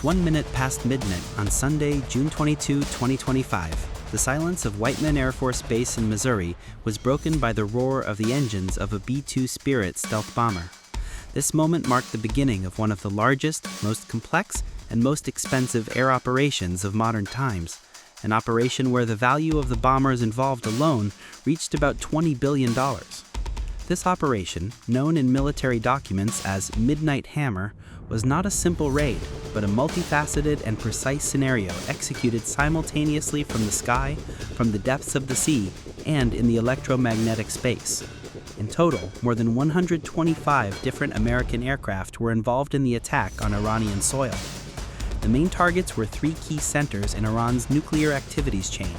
just 1 minute past midnight on Sunday, June 22, 2025, the silence of Whiteman Air Force Base in Missouri was broken by the roar of the engines of a B-2 Spirit stealth bomber. This moment marked the beginning of one of the largest, most complex, and most expensive air operations of modern times, an operation where the value of the bombers involved alone reached about $20 billion. This operation, known in military documents as Midnight Hammer, was not a simple raid, but a multifaceted and precise scenario executed simultaneously from the sky, from the depths of the sea, and in the electromagnetic space. In total, more than 125 different American aircraft were involved in the attack on Iranian soil. The main targets were three key centers in Iran's nuclear activities chain: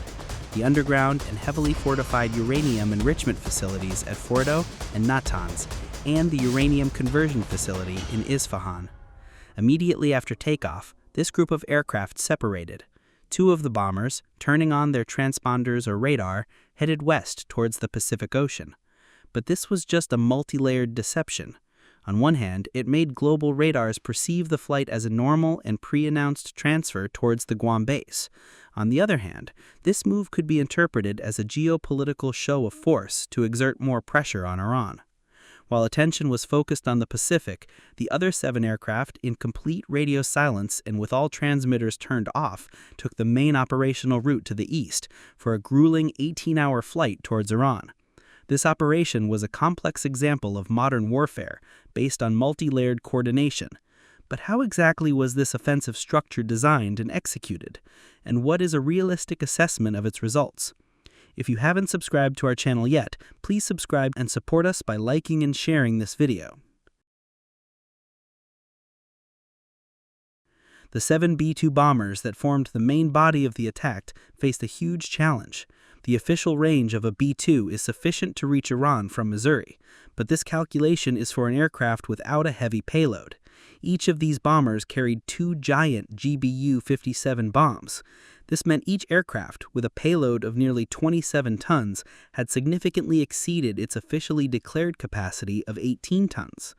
the underground and heavily fortified uranium enrichment facilities at Fordow and Natanz, and the uranium conversion facility in Isfahan. Immediately after takeoff, this group of aircraft separated. Two of the bombers, turning on their transponders or radar, headed west towards the Pacific Ocean. But this was just a multi-layered deception. On one hand, it made global radars perceive the flight as a normal and pre-announced transfer towards the Guam base. On the other hand, this move could be interpreted as a geopolitical show of force to exert more pressure on Iran. While attention was focused on the Pacific, the other 7 aircraft, in complete radio silence and with all transmitters turned off, took the main operational route to the east for a grueling 18-hour flight towards Iran. This operation was a complex example of modern warfare, based on multi-layered coordination. But how exactly was this offensive structure designed and executed? And what is a realistic assessment of its results? If you haven't subscribed to our channel yet, please subscribe and support us by liking and sharing this video. The 7 B-2 bombers that formed the main body of the attack faced a huge challenge. The official range of a B-2 is sufficient to reach Iran from Missouri, but this calculation is for an aircraft without a heavy payload. Each of these bombers carried 2 giant GBU-57 bombs. This meant each aircraft, with a payload of nearly 27 tons, had significantly exceeded its officially declared capacity of 18 tons.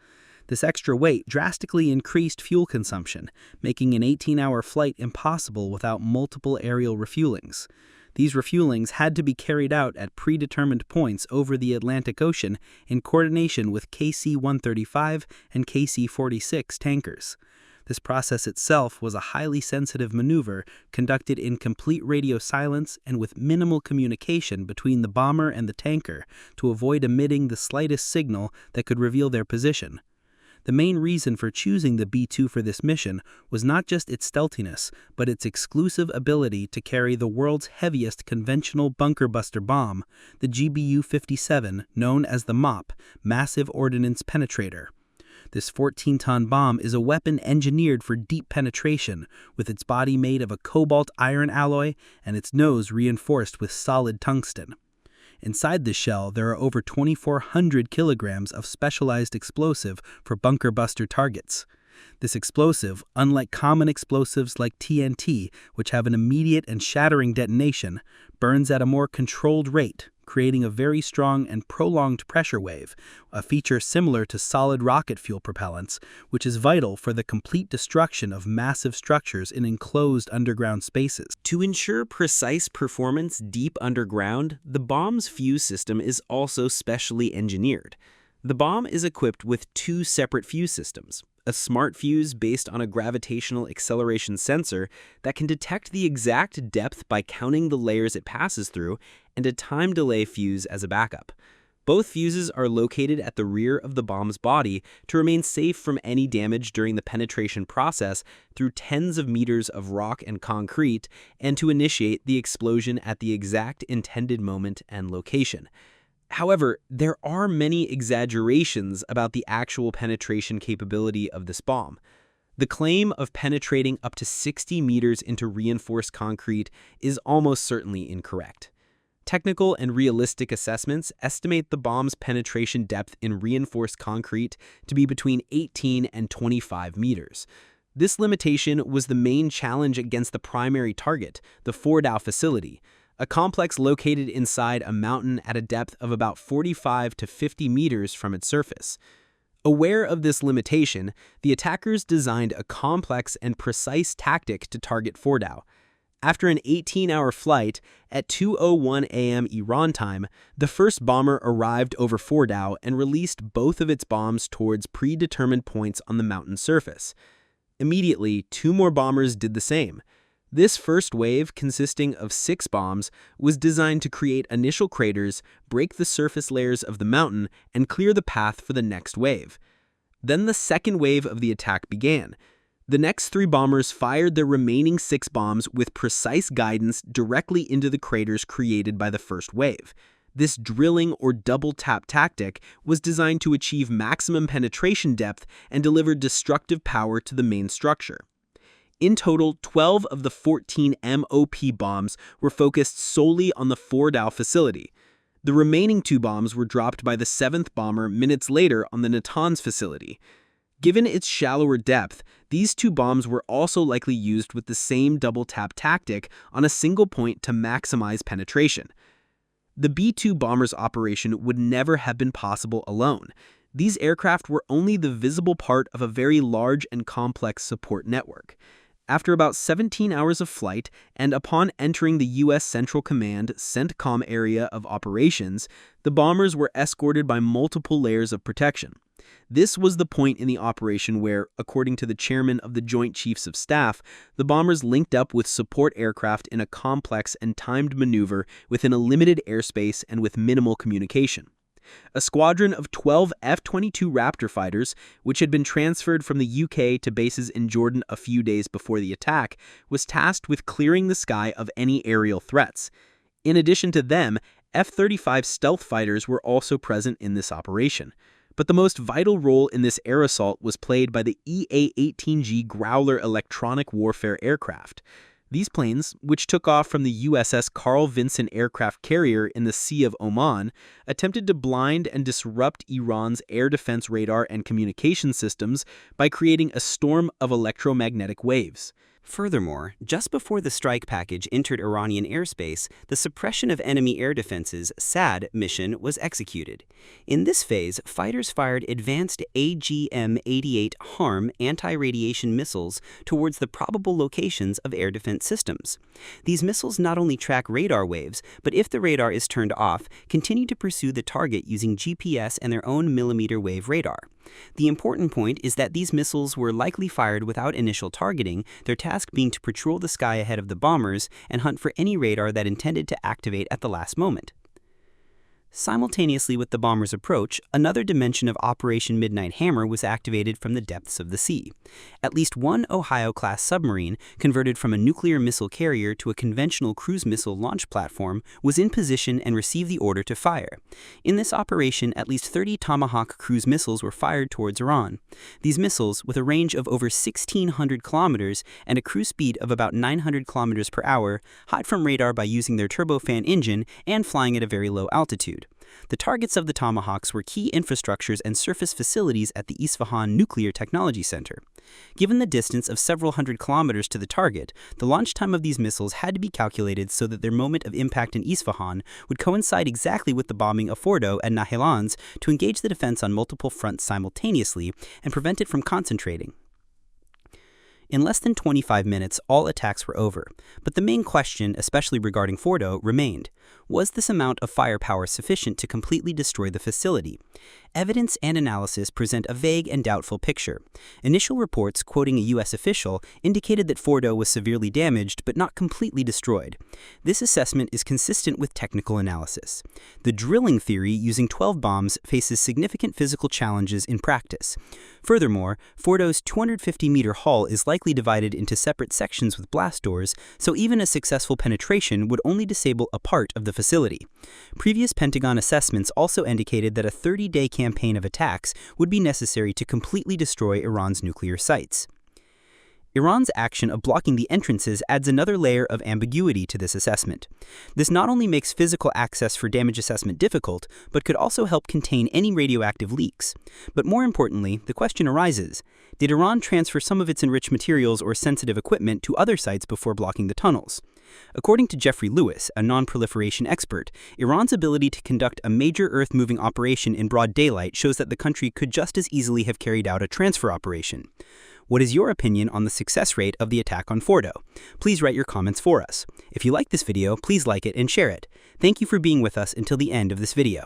This extra weight drastically increased fuel consumption, making an 18-hour flight impossible without multiple aerial refuelings. These refuelings had to be carried out at predetermined points over the Atlantic Ocean in coordination with KC-135 and KC-46 tankers. This process itself was a highly sensitive maneuver conducted in complete radio silence and with minimal communication between the bomber and the tanker to avoid emitting the slightest signal that could reveal their position. The main reason for choosing the B-2 for this mission was not just its stealthiness, but its exclusive ability to carry the world's heaviest conventional bunker buster bomb, the GBU-57, known as the MOAB, Massive Ordnance Penetrator. This 14-ton bomb is a weapon engineered for deep penetration, with its body made of a cobalt-iron alloy and its nose reinforced with solid tungsten. Inside the shell, there are over 2,400 kilograms of specialized explosive for bunker buster targets. This explosive, unlike common explosives like TNT, which have an immediate and shattering detonation, burns at a more controlled rate, creating a very strong and prolonged pressure wave, a feature similar to solid rocket fuel propellants, which is vital for the complete destruction of massive structures in enclosed underground spaces. To ensure precise performance deep underground, the bomb's fuse system is also specially engineered. The bomb is equipped with 2 separate fuse systems: a smart fuse based on a gravitational acceleration sensor that can detect the exact depth by counting the layers it passes through, and a time delay fuse as a backup. Both fuses are located at the rear of the bomb's body to remain safe from any damage during the penetration process through tens of meters of rock and concrete, and to initiate the explosion at the exact intended moment and location. However, there are many exaggerations about the actual penetration capability of this bomb. The claim of penetrating up to 60 meters into reinforced concrete is almost certainly incorrect. Technical and realistic assessments estimate the bomb's penetration depth in reinforced concrete to be between 18 and 25 meters. This limitation was the main challenge against the primary target, the Fordow facility, a complex located inside a mountain at a depth of about 45 to 50 meters from its surface. Aware of this limitation, the attackers designed a complex and precise tactic to target Fordow. After an 18-hour flight, at 2:01 a.m. Iran time, the first bomber arrived over Fordow and released both of its bombs towards predetermined points on the mountain surface. Immediately, 2 more bombers did the same. This first wave, consisting of 6 bombs, was designed to create initial craters, break the surface layers of the mountain, and clear the path for the next wave. Then the second wave of the attack began. The next 3 bombers fired their remaining 6 bombs with precise guidance directly into the craters created by the first wave. This drilling or double-tap tactic was designed to achieve maximum penetration depth and deliver destructive power to the main structure. In total, 12 of the 14 MOP bombs were focused solely on the Fordow facility. The remaining 2 bombs were dropped by the 7th bomber minutes later on the Natanz facility. Given its shallower depth, these 2 bombs were also likely used with the same double-tap tactic on a single point to maximize penetration. The B-2 bomber's operation would never have been possible alone. These aircraft were only the visible part of a very large and complex support network. After about 17 hours of flight, and upon entering the U.S. Central Command CENTCOM area of operations, the bombers were escorted by multiple layers of protection. This was the point in the operation where, according to the chairman of the Joint Chiefs of Staff, the bombers linked up with support aircraft in a complex and timed maneuver within a limited airspace and with minimal communication. A squadron of 12 F-22 Raptor fighters, which had been transferred from the UK to bases in Jordan a few days before the attack, was tasked with clearing the sky of any aerial threats. In addition to them, F-35 stealth fighters were also present in this operation. But the most vital role in this air assault was played by the EA-18G Growler electronic warfare aircraft. These planes, which took off from the USS Carl Vinson aircraft carrier in the Sea of Oman, attempted to blind and disrupt Iran's air defense radar and communication systems by creating a storm of electromagnetic waves. Furthermore, just before the strike package entered Iranian airspace, the Suppression of Enemy Air Defenses (SAD) mission was executed. In this phase, fighters fired advanced AGM-88 HARM anti-radiation missiles towards the probable locations of air defense systems. These missiles not only track radar waves, but if the radar is turned off, continue to pursue the target using GPS and their own millimeter wave radar. The important point is that these missiles were likely fired without initial targeting, their task being to patrol the sky ahead of the bombers and hunt for any radar that intended to activate at the last moment. Simultaneously with the bomber's approach, another dimension of Operation Midnight Hammer was activated from the depths of the sea. At least one Ohio-class submarine, converted from a nuclear missile carrier to a conventional cruise missile launch platform, was in position and received the order to fire. In this operation, at least 30 Tomahawk cruise missiles were fired towards Iran. These missiles, with a range of over 1,600 kilometers and a cruise speed of about 900 kilometers per hour, hide from radar by using their turbofan engine and flying at a very low altitude. The targets of the Tomahawks were key infrastructures and surface facilities at the Isfahan Nuclear Technology Center. Given the distance of several hundred kilometers to the target, the launch time of these missiles had to be calculated so that their moment of impact in Isfahan would coincide exactly with the bombing of Fordow and Natanz to engage the defense on multiple fronts simultaneously and prevent it from concentrating. In less than 25 minutes, all attacks were over, but the main question, especially regarding Fordow, remained. Was this amount of firepower sufficient to completely destroy the facility? Evidence and analysis present a vague and doubtful picture. Initial reports, quoting a U.S. official, indicated that Fordow was severely damaged but not completely destroyed. This assessment is consistent with technical analysis. The drilling theory using 12 bombs faces significant physical challenges in practice. Furthermore, Fordow's 250-meter hull is likely divided into separate sections with blast doors, so even a successful penetration would only disable a part of the facility. Previous Pentagon assessments also indicated that a 30-day campaign of attacks would be necessary to completely destroy Iran's nuclear sites. Iran's action of blocking the entrances adds another layer of ambiguity to this assessment. This not only makes physical access for damage assessment difficult, but could also help contain any radioactive leaks. But more importantly, the question arises, did Iran transfer some of its enriched materials or sensitive equipment to other sites before blocking the tunnels? According to Jeffrey Lewis, a non-proliferation expert, Iran's ability to conduct a major Earth-moving operation in broad daylight shows that the country could just as easily have carried out a transfer operation. What is your opinion on the success rate of the attack on Fordow? Please write your comments for us. If you like this video, please like it and share it. Thank you for being with us until the end of this video.